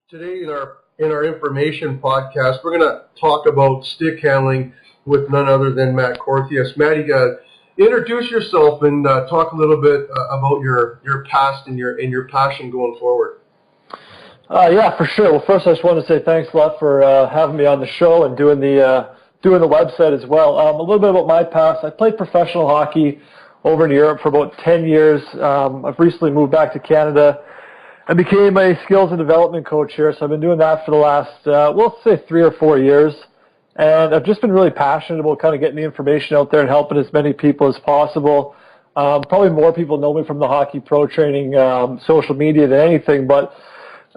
Today in our information podcast, we're going to talk about stick handling with none other than Matt Corthius. Matt, you got to introduce yourself and talk a little bit about your past and your passion going forward. Yeah, for sure. Well, first I just want to say thanks a lot for having me on the show and doing the website as well. A little bit about my past. I played professional hockey over in Europe for about 10 years. I've recently moved back to Canada. I became a skills and development coach here, so I've been doing that for the last, let's say 3 or 4 years. And I've just been really passionate about kind of getting the information out there and helping as many people as possible. Probably more people know me from the Hockey Pro Training social media than anything, but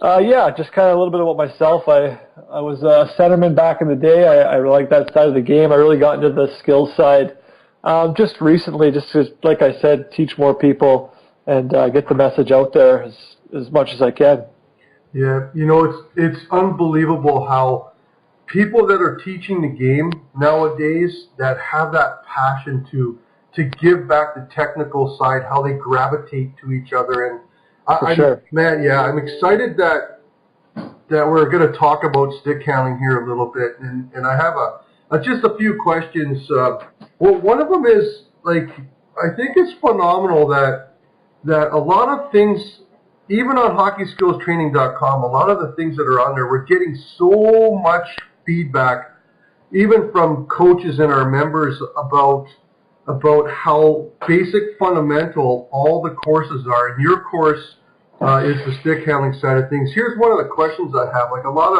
yeah, just kind of a little bit about myself. I was a centerman back in the day. I really liked that side of the game. I really got into the skills side just recently, just to, like I said, teach more people and get the message out there as much as I can. Yeah, it's unbelievable how people that are teaching the game nowadays that have that passion to give back the technical side, how they gravitate to each other. And Sure. I'm excited that we're going to talk about stick handling here a little bit, and I have just a few questions. Well, one of them is, like, I think it's phenomenal that a lot of things, even on hockeyskillstraining.com, a lot of the things that are on there, we're getting so much feedback, even from coaches and our members, about how basic, fundamental all the courses are. And your course is the stick handling side of things. Here's one of the questions I have. Like a lot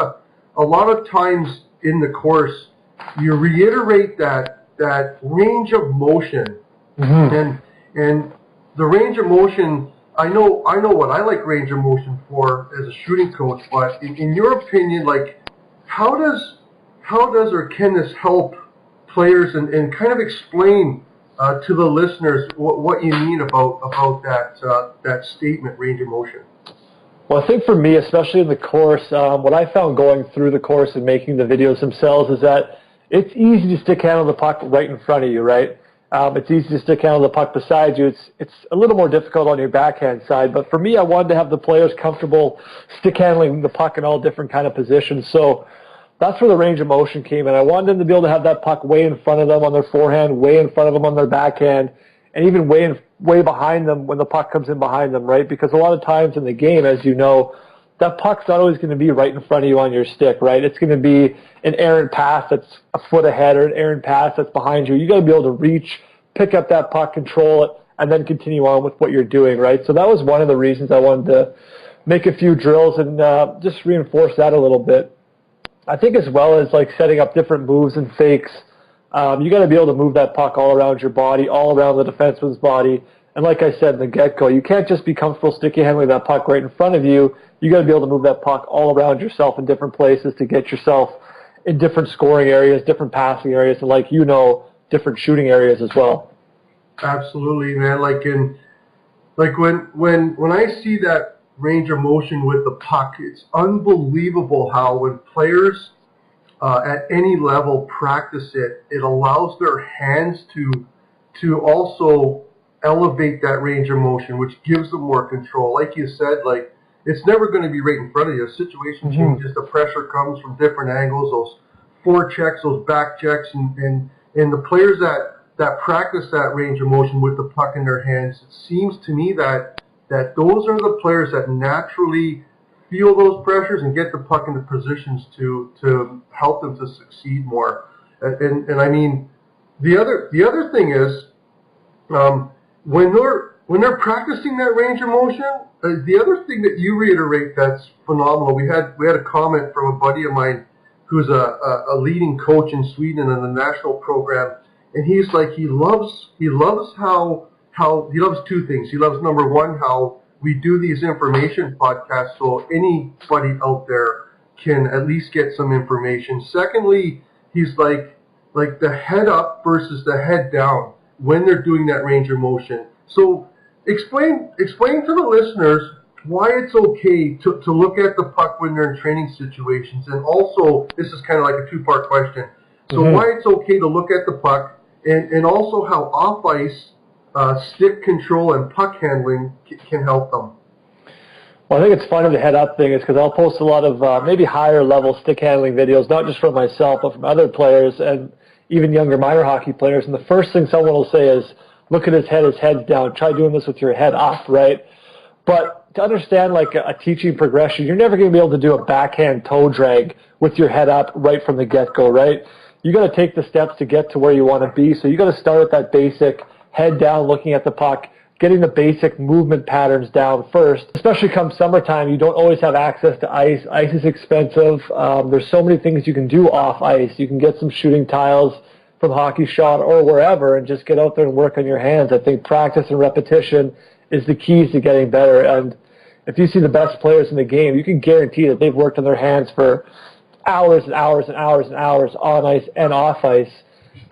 of times in the course, you reiterate that range of motion, and the range of motion. I know what I like range of motion for as a shooting coach, but in your opinion, like, how does or can this help players, and kind of explain to the listeners what you mean about that statement, range of motion? Well, I think for me, especially in the course, what I found going through the course and making the videos themselves is that it's easy to stick handle the puck right in front of you, right? It's easy to stick handle the puck beside you. It's a little more difficult on your backhand side. But for me, I wanted to have the players comfortable stick handling the puck in all different kind of positions. So that's where the range of motion came in. I wanted them to be able to have that puck way in front of them on their forehand, way in front of them on their backhand, and even way behind them when the puck comes in behind them, right? Because a lot of times in the game, as you know, that puck's not always going to be right in front of you on your stick, right? It's going to be an errant pass that's a foot ahead or an errant pass that's behind you. You got to be able to reach, pick up that puck, control it, and then continue on with what you're doing, right? So that was one of the reasons I wanted to make a few drills and just reinforce that a little bit. I think as well as like setting up different moves and fakes, you got to be able to move that puck all around your body, all around the defenseman's body. And like I said in the get-go, you can't just be comfortable sticky handling that puck right in front of you. You got to be able to move that puck all around yourself in different places to get yourself in different scoring areas, different passing areas, and different shooting areas as well. Absolutely, man. When I see that range of motion with the puck, it's unbelievable how when players at any level practice it, it allows their hands to also elevate that range of motion, which gives them more control. Like you said, like, it's never going to be right in front of you. A situation changes, the pressure comes from different angles, those forechecks, those back checks, and the players that practice that range of motion with the puck in their hands, it seems to me that those are the players that naturally feel those pressures and get the puck into positions to help them to succeed more. And I mean, the other thing is, when they're practicing that range of motion, the other thing that you reiterate that's phenomenal. We had a comment from a buddy of mine who's a leading coach in Sweden in the national program, and he's like, he loves how he loves two things. He loves, number one, how we do these information podcasts so anybody out there can at least get some information. Secondly, he's like the head up versus the head down when they're doing that range of motion. So explain to the listeners why it's okay to look at the puck when they're in training situations, and also, this is kind of like a two-part question. So why it's okay to look at the puck, and also how off-ice stick control and puck handling can help them. Well, I think it's funny the head up thing is because I'll post a lot of maybe higher level stick handling videos, not just from myself, but from other players and even younger minor hockey players. And the first thing someone will say is, look at his head's down. Try doing this with your head up, right? But to understand like a teaching progression, you're never going to be able to do a backhand toe drag with your head up right from the get-go, right? You got to take the steps to get to where you want to be. So you got to start at that basic head down, looking at the puck, getting the basic movement patterns down first. Especially come summertime, you don't always have access to ice. Ice is expensive. There's so many things you can do off ice. You can get some shooting tiles from Hockey Shot or wherever and just get out there and work on your hands. I think practice and repetition is the keys to getting better. And if you see the best players in the game, you can guarantee that they've worked on their hands for hours and hours and hours and hours on ice and off ice.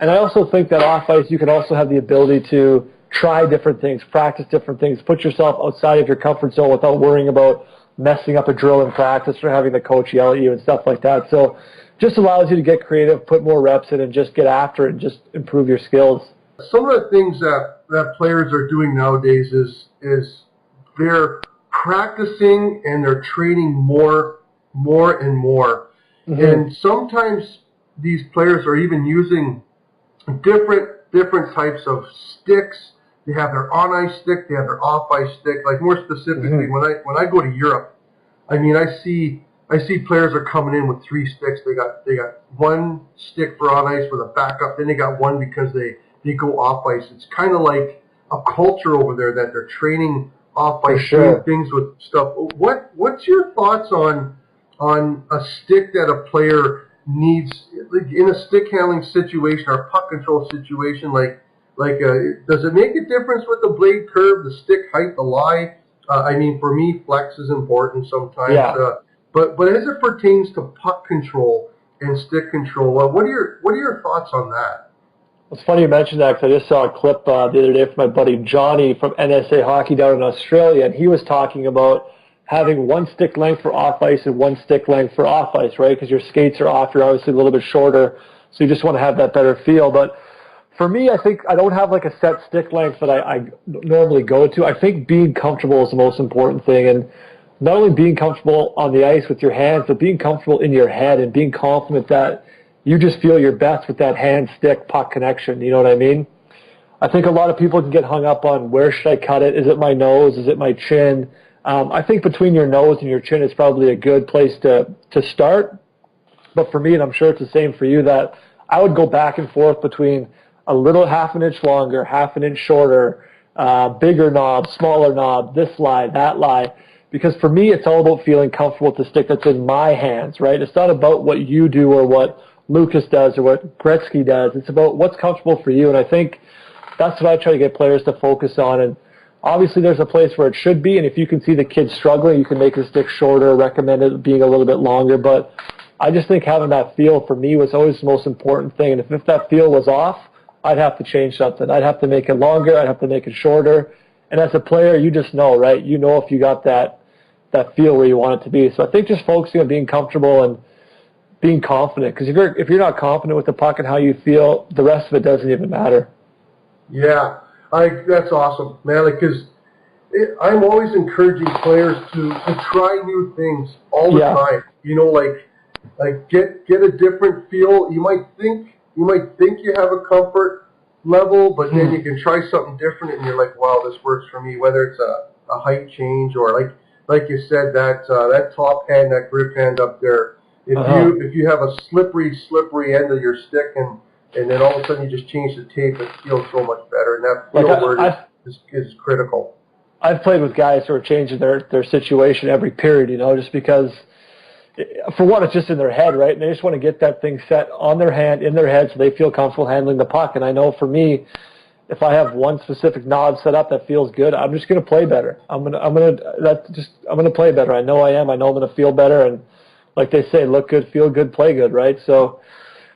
And I also think that off ice, you can also have the ability to try different things, practice different things, put yourself outside of your comfort zone without worrying about messing up a drill in practice or having the coach yell at you and stuff like that. So just allows you to get creative, put more reps in, and just get after it and just improve your skills. Some of the things that players are doing nowadays is they're practicing and they're training more and more. Mm-hmm. And sometimes these players are even using different types of sticks. They have their on-ice stick, they have their off-ice stick. Like more specifically, mm-hmm. when I go to Europe, I mean, I see players are coming in with 3 sticks. They got one stick for on ice with a backup. Then they got one because they go off ice. It's kind of like a culture over there that they're training off ice, doing things with stuff. What's your thoughts on a stick that a player needs in a stick handling situation or a puck control situation? Does it make a difference with the blade curve, the stick height, the lie? I mean, for me, flex is important sometimes. Yeah. But as it pertains to puck control and stick control, what are your thoughts on that? It's funny you mentioned that because I just saw a clip the other day from my buddy Johnny from NSA Hockey down in Australia, and he was talking about having one stick length for off ice and one stick length for off ice, right? Because your skates are off, you're obviously a little bit shorter, so you just want to have that better feel. But for me, I think I don't have like a set stick length that I normally go to. I think being comfortable is the most important thing, and not only being comfortable on the ice with your hands, but being comfortable in your head and being confident that you just feel your best with that hand-stick puck connection. You know what I mean? I think a lot of people can get hung up on where should I cut it? Is it my nose? Is it my chin? I think between your nose and your chin is probably a good place to start. But for me, and I'm sure it's the same for you, that I would go back and forth between a little half an inch longer, half an inch shorter, bigger knob, smaller knob, this lie, that lie. Because for me, it's all about feeling comfortable with the stick that's in my hands, right? It's not about what you do or what Lucas does or what Gretzky does. It's about what's comfortable for you. And I think that's what I try to get players to focus on. And obviously, there's a place where it should be. And if you can see the kid struggling, you can make the stick shorter, recommend it being a little bit longer. But I just think having that feel for me was always the most important thing. And if that feel was off, I'd have to change something. I'd have to make it longer. I'd have to make it shorter. And as a player, you just know, right? You know if you got that feel where you want it to be. So I think just focusing on being comfortable and being confident. Because if you're not confident with the puck and how you feel, the rest of it doesn't even matter. Yeah, that's awesome, man. Because I'm always encouraging players to try new things all the time. You know, like get a different feel. You might think you have a comfort level, but then you can try something different, and you're like, wow, this works for me. Whether it's a height change or like you said, that top hand, that grip hand up there. If you have a slippery end of your stick, and then all of a sudden you just change the tape, it feels so much better. And that feel word is critical. I've played with guys who are changing their situation every period, you know, just because, for one, it's just in their head, right? And they just want to get that thing set on their hand, in their head, so they feel comfortable handling the puck. And I know for me, if I have one specific knob set up that feels good, I'm just going to play better. I'm going to play better. I know I am. I know I'm going to feel better. And like they say, look good, feel good, play good, right? So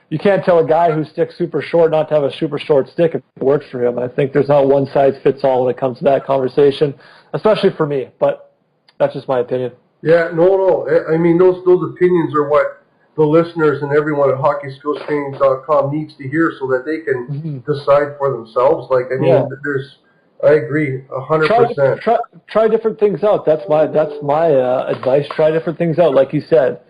you can't tell a guy who sticks super short not to have a super short stick if it works for him. I think there's not one size fits all when it comes to that conversation, especially for me. But that's just my opinion. Yeah, no. I mean, those opinions are what the listeners and everyone at hockeyskillstraining.com needs to hear so that they can decide for themselves. Like, I mean, there's I agree, 100%. Try different things out. That's my advice. Try different things out, like you said.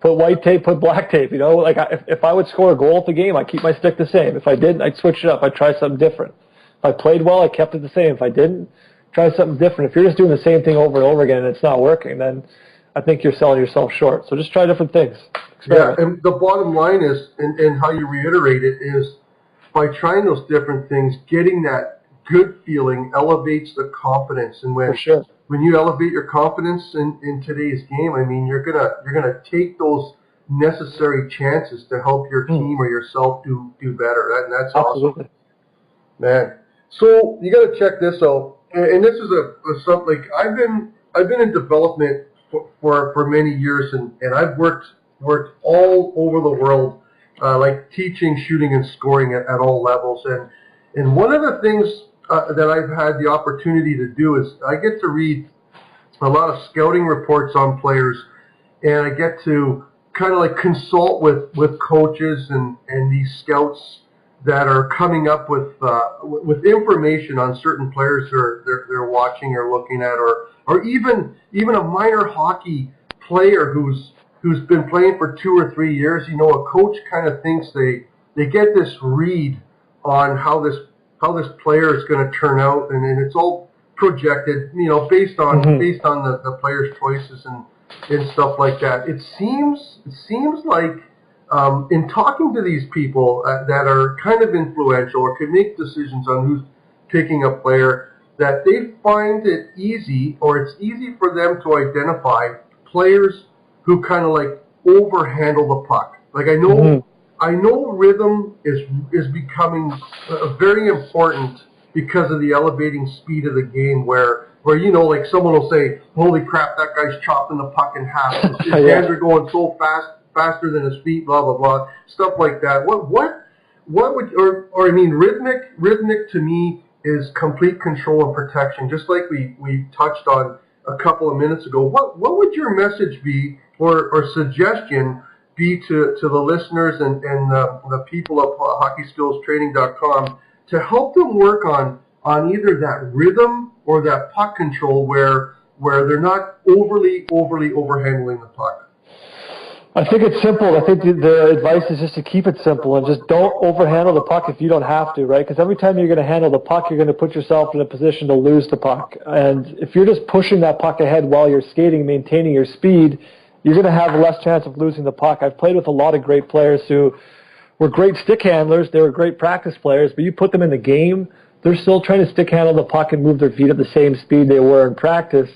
Put white tape, put black tape. Like if I would score a goal at the game, I'd keep my stick the same. If I didn't, I'd switch it up. I'd try something different. If I played well, I kept it the same. If I didn't, try something different. If you're just doing the same thing over and over again and it's not working, then I think you're selling yourself short. So just try different things. Experiment. Yeah, and the bottom line is, and how you reiterate it, is by trying those different things, getting that good feeling elevates the confidence. And For sure. when you elevate your confidence in today's game, I mean, you're gonna take those necessary chances to help your team or yourself do better. And that's Absolutely. awesome, man. So you got to check this out. And this is something like I've been in development for many years, and I've worked all over the world, like teaching shooting and scoring at all levels. And one of the things that I've had the opportunity to do is I get to read a lot of scouting reports on players, and I get to kind of like consult with coaches and these scouts that are coming up with information on certain players they're watching or looking at, or even a minor hockey player who's been playing for 2 or 3 years. A coach kind of thinks they get this read on how this player is going to turn out, and it's all projected, based on the player's choices and stuff like that. It seems like in talking to these people that are kind of influential or can make decisions on who's picking a player, that they find it easy, or it's easy for them to identify players who kind of like overhandle the puck. Like I know rhythm is becoming very important because of the elevating speed of the game, where like someone will say, "Holy crap, that guy's chopping the puck in half. His hands are going so faster than his feet." Blah blah blah, stuff like that. What would or I mean, rhythmic to me is complete control and protection, just like we touched on a couple of minutes ago. What would your message be, or suggestion be to the listeners and the people of hockeyskillstraining.com to help them work on either that rhythm or that puck control where they're not overly overhandling the puck? I think it's simple. I think the advice is just to keep it simple and just don't overhandle the puck if you don't have to, right? Because every time you're going to handle the puck, you're going to put yourself in a position to lose the puck. And if you're just pushing that puck ahead while you're skating, maintaining your speed, you're going to have less chance of losing the puck. I've played with a lot of great players who were great stick handlers. They were great practice players, but you put them in the game, they're still trying to stick handle the puck and move their feet at the same speed they were in practice.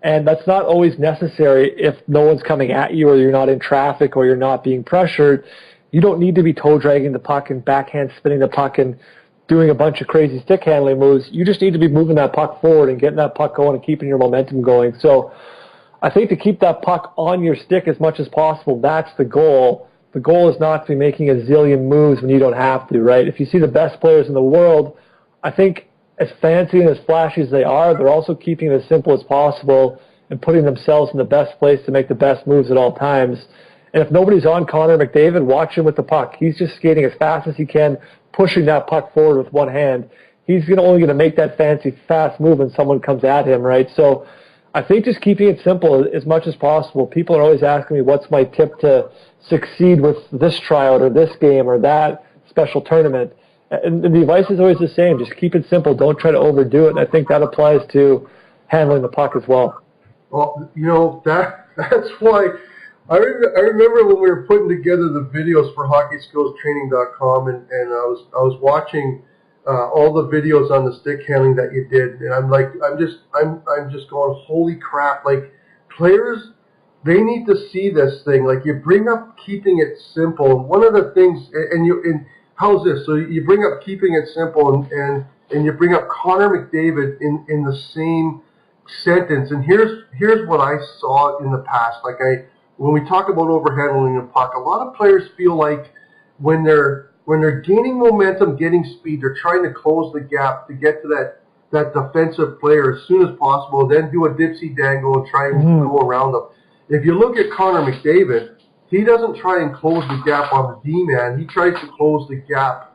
And that's not always necessary if no one's coming at you, or you're not in traffic, or you're not being pressured. You don't need to be toe dragging the puck and backhand spinning the puck and doing a bunch of crazy stick handling moves. You just need to be moving that puck forward and getting that puck going and keeping your momentum going. So I think to keep that puck on your stick as much as possible, that's the goal. The goal is not to be making a zillion moves when you don't have to, right? If you see the best players in the world, I think as fancy and as flashy as they are, they're also keeping it as simple as possible and putting themselves in the best place to make the best moves at all times. And if nobody's on Connor McDavid, watch him with the puck. He's just skating as fast as he can, pushing that puck forward with one hand. He's only going to make that fancy, fast move when someone comes at him, right? So I think just keeping it simple as much as possible. People are always asking me, what's my tip to succeed with this tryout or this game or that special tournament? And the advice is always the same. Just keep it simple. Don't try to overdo it. And I think that applies to handling the puck as well. Well, that's why I remember when we were putting together the videos for hockeyskillstraining.com, and I was watching all the videos on the stick handling that you did, and I'm just going, holy crap! Like, players, they need to see this thing. Like, you bring up keeping it simple. One of the things, and how's this? So you bring up keeping it simple, and you bring up Connor McDavid in the same sentence. And here's what I saw in the past. Like, when we talk about overhandling the puck, a lot of players feel like when they're gaining momentum, getting speed, they're trying to close the gap to get to that defensive player as soon as possible, then do a dipsy dangle and try and go around them. If you look at Connor McDavid, he doesn't try and close the gap on the D-man. He tries to close the gap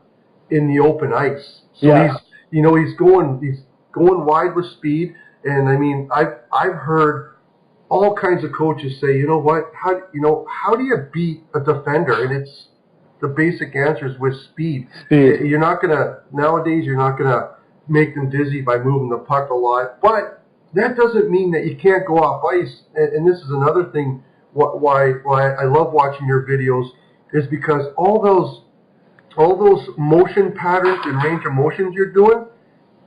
in the open ice. So he's going wide with speed. And I mean, I've heard all kinds of coaches say, you know what, how do you beat a defender? And it's the basic answer is with speed. You're not gonna nowadays. You're not gonna make them dizzy by moving the puck a lot, but that doesn't mean that you can't go off ice. And this is another thing why I love watching your videos is because all those motion patterns and range of motions you're doing,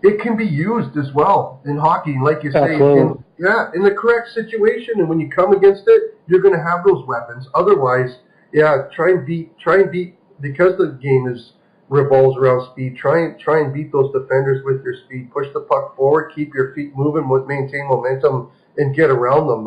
it can be used as well in hockey, like you say, in the correct situation. And when you come against it, you're going to have those weapons. Otherwise, try and beat because the game revolves around speed. Try and beat those defenders with your speed. Push the puck forward, keep your feet moving, maintain momentum, and get around them.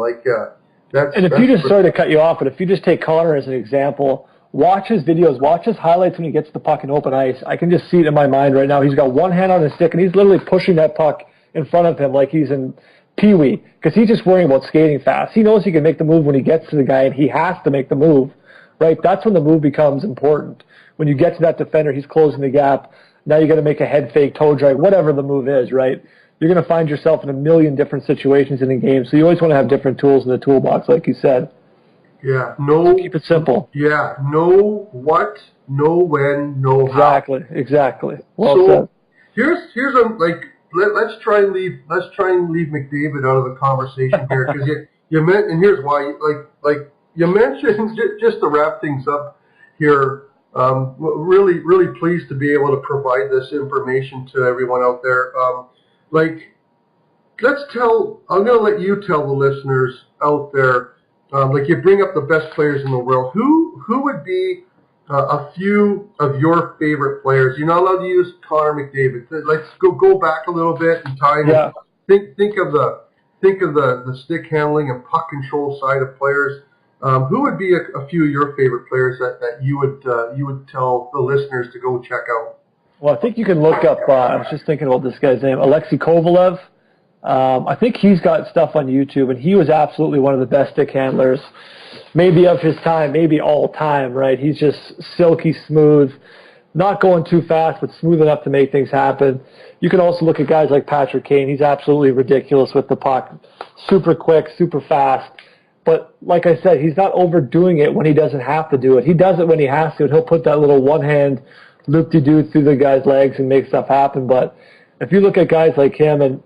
Sorry to cut you off, but if you just take Connor as an example. Watch his videos, watch his highlights when he gets the puck in open ice. I can just see it in my mind right now. He's got one hand on his stick, and he's literally pushing that puck in front of him like he's in Pee-wee, because he's just worrying about skating fast. He knows he can make the move when he gets to the guy, and he has to make the move, right? That's when the move becomes important. When you get to that defender, he's closing the gap. Now you got to make a head fake, toe drag, whatever the move is, right? You're going to find yourself in a million different situations in the game, so you always want to have different tools in the toolbox, like you said. Yeah, keep it simple. Yeah, know what, know when, know how. Exactly. Well said. Here's let's try and leave McDavid out of the conversation here, because you meant, and here's why. Like you mentioned, just to wrap things up here. Really pleased to be able to provide this information to everyone out there. I'm going to let you tell the listeners out there. You bring up the best players in the world. Who would be a few of your favorite players? You're not allowed to use Connor McDavid. Let's go back a little bit in time. Yeah. Think of the stick handling and puck control side of players. Who would be a few of your favorite players that you would tell the listeners to go check out? Well, I think you can look up. I was just thinking about this guy's name, Alexei Kovalev. I think he's got stuff on YouTube, and he was absolutely one of the best stick handlers, maybe of his time, maybe all time, right? He's just silky smooth, not going too fast, but smooth enough to make things happen. You can also look at guys like Patrick Kane. He's absolutely ridiculous with the puck, super quick, super fast. But like I said, he's not overdoing it when he doesn't have to do it. He does it when he has to, and he'll put that little one-hand loop-de-doo through the guy's legs and make stuff happen. But if you look at guys like him and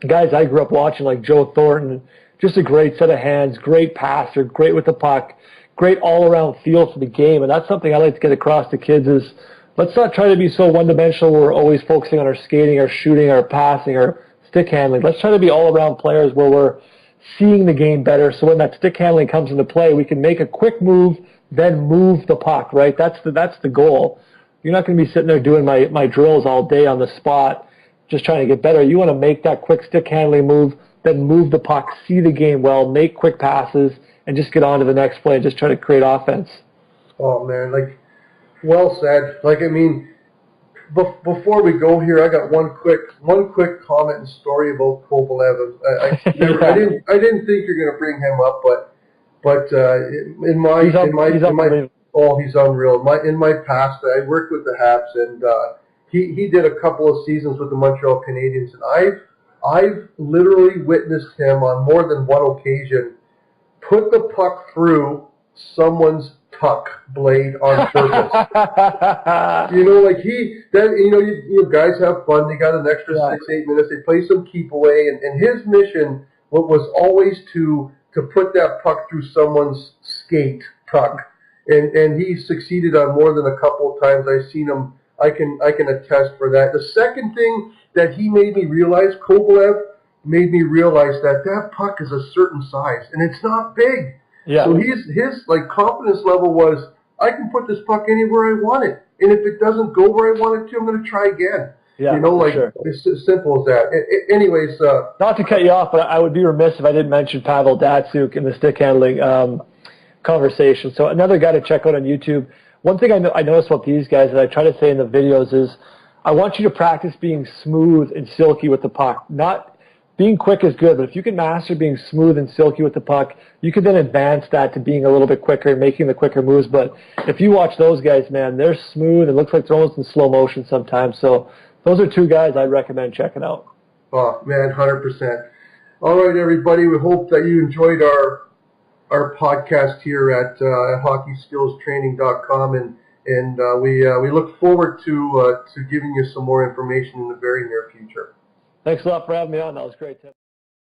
guys I grew up watching like Joe Thornton, just a great set of hands, great passer, great with the puck, great all-around feel for the game. And that's something I like to get across to kids is let's not try to be so one-dimensional where we're always focusing on our skating, our shooting, our passing, our stick handling. Let's try to be all-around players where we're seeing the game better. So when that stick handling comes into play, we can make a quick move, then move the puck, right? That's the goal. You're not going to be sitting there doing my drills all day on the spot just trying to get better. You want to make that quick stick handling move, then move the puck, see the game well, make quick passes, and just get on to the next play and just try to create offense. Oh, man, well said. I mean, before we go here, I got one quick comment and story about Kovalev. I didn't think you're going to bring him up, but he's unreal. In my past, I worked with the Habs, and he did a couple of seasons with the Montreal Canadiens, and I've literally witnessed him on more than one occasion put the puck through someone's tuck blade on purpose. Guys have fun. They got an extra 6-8 minutes. They play some keep away, and his mission was always to put that puck through someone's skate tuck, and he succeeded on more than a couple of times. I've seen him. I can attest for that. The second thing that he made me realize, Kovalev made me realize that puck is a certain size, and it's not big. Yeah. So his confidence level was, I can put this puck anywhere I want it, and if it doesn't go where I want it to, I'm going to try again. Yeah, sure. It's as simple as that. Anyways, not to cut you off, but I would be remiss if I didn't mention Pavel Datsyuk in the stick handling conversation. So another guy to check out on YouTube. One thing I notice about these guys that I try to say in the videos is I want you to practice being smooth and silky with the puck. Not being quick is good, but if you can master being smooth and silky with the puck, you can then advance that to being a little bit quicker and making the quicker moves. But if you watch those guys, man, they're smooth. It looks like they're almost in slow motion sometimes. So those are two guys I'd recommend checking out. Oh, man, 100%. All right, everybody. We hope that you enjoyed our podcast here at hockeyskillstraining.com, and we look forward to giving you some more information in the very near future. Thanks a lot for having me on. That was great, Tim.